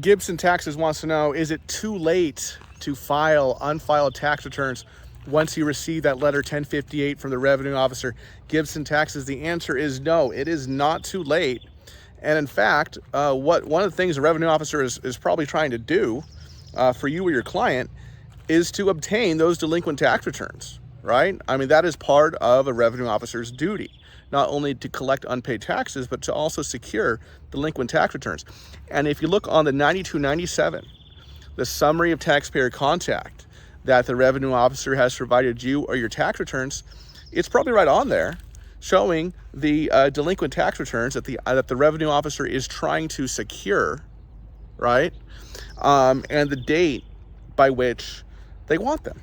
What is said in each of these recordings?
Gibson Taxes wants to know, is it too late to file unfiled tax returns once you receive that letter 1058 from the revenue officer? Gibson Taxes, the answer is no, it is not too late. And in fact, one of the things the revenue officer is probably trying to do for you or your client is to obtain those delinquent tax returns, right? I mean, that is part of a revenue officer's duty, not only to collect unpaid taxes, but to also secure delinquent tax returns. And if you look on the 9297, the summary of taxpayer contact that the revenue officer has provided you or your tax returns, it's probably right on there showing the delinquent tax returns that the revenue officer is trying to secure, right? And the date by which they want them.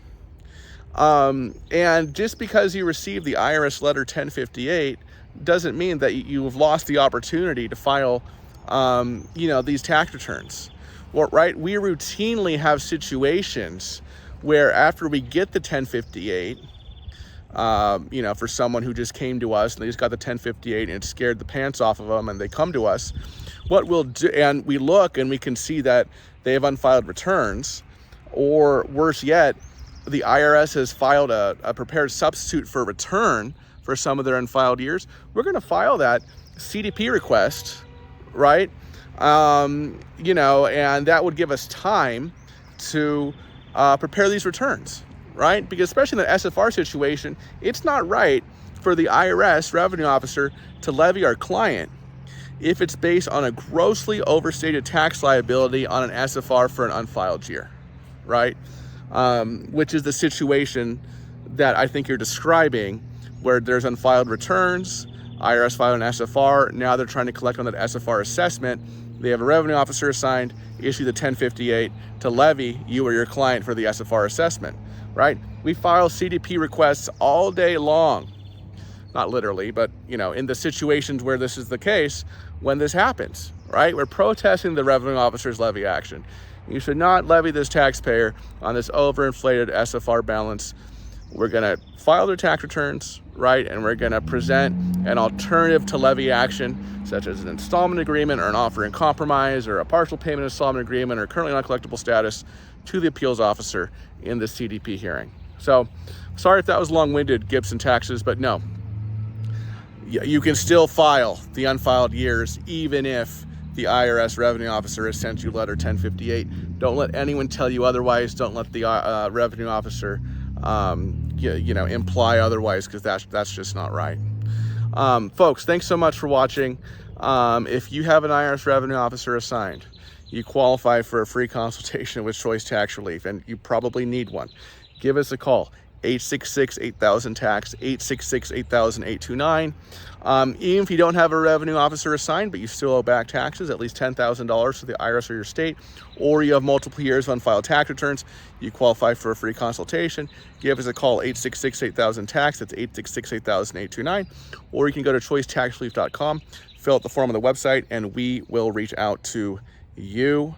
And just because you received the IRS letter 1058 doesn't mean that you have lost the opportunity to file, these tax returns. Well, right? We routinely have situations where after we get the 1058, for someone who just came to us and they just got the 1058 and it scared the pants off of them and they come to us, what we'll do, and we look and we can see that they have unfiled returns, or worse yet, the IRS has filed a prepared substitute for return for some of their unfiled years. We're going to file that CDP request, right? And that would give us time to prepare these returns, right? Because especially in the SFR situation, it's not right for the IRS revenue officer to levy our client if it's based on a grossly overstated tax liability on an SFR for an unfiled year, right? Which is the situation that I think you're describing, where there's unfiled returns, IRS filed an SFR, now they're trying to collect on that SFR assessment. They have a revenue officer assigned, issue the 1058 to levy you or your client for the SFR assessment, right? We file CDP requests all day long, not literally, but in the situations where this is the case, when this happens, right? We're protesting the revenue officer's levy action. You should not levy this taxpayer on this overinflated SFR balance. We're going to file their tax returns, right? And we're going to present an alternative to levy action, such as an installment agreement or an offer in compromise or a partial payment installment agreement or currently non-collectible status to the appeals officer in the CDP hearing. So sorry if that was long-winded, Gibson Taxes, but no, you can still file the unfiled years even if the IRS revenue officer has sent you letter 1058. Don't let anyone tell you otherwise. Don't let the revenue officer, imply otherwise, because that's just not right. Folks, thanks so much for watching. If you have an IRS revenue officer assigned, you qualify for a free consultation with Choice Tax Relief, and you probably need one. Give us a call. 866-8000-TAX, 866-8000-829. Even if you don't have a revenue officer assigned, but you still owe back taxes, at least $10,000 to the IRS or your state, or you have multiple years of unfiled tax returns, you qualify for a free consultation. Give us a call, 866-8000-TAX, that's 866-8000-829, or you can go to choicetaxrelief.com, fill out the form on the website, and we will reach out to you.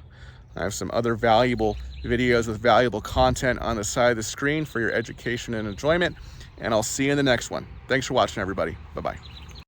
I have some other valuable videos with valuable content on the side of the screen for your education and enjoyment, and I'll see you in the next one. Thanks for watching, everybody. Bye-bye.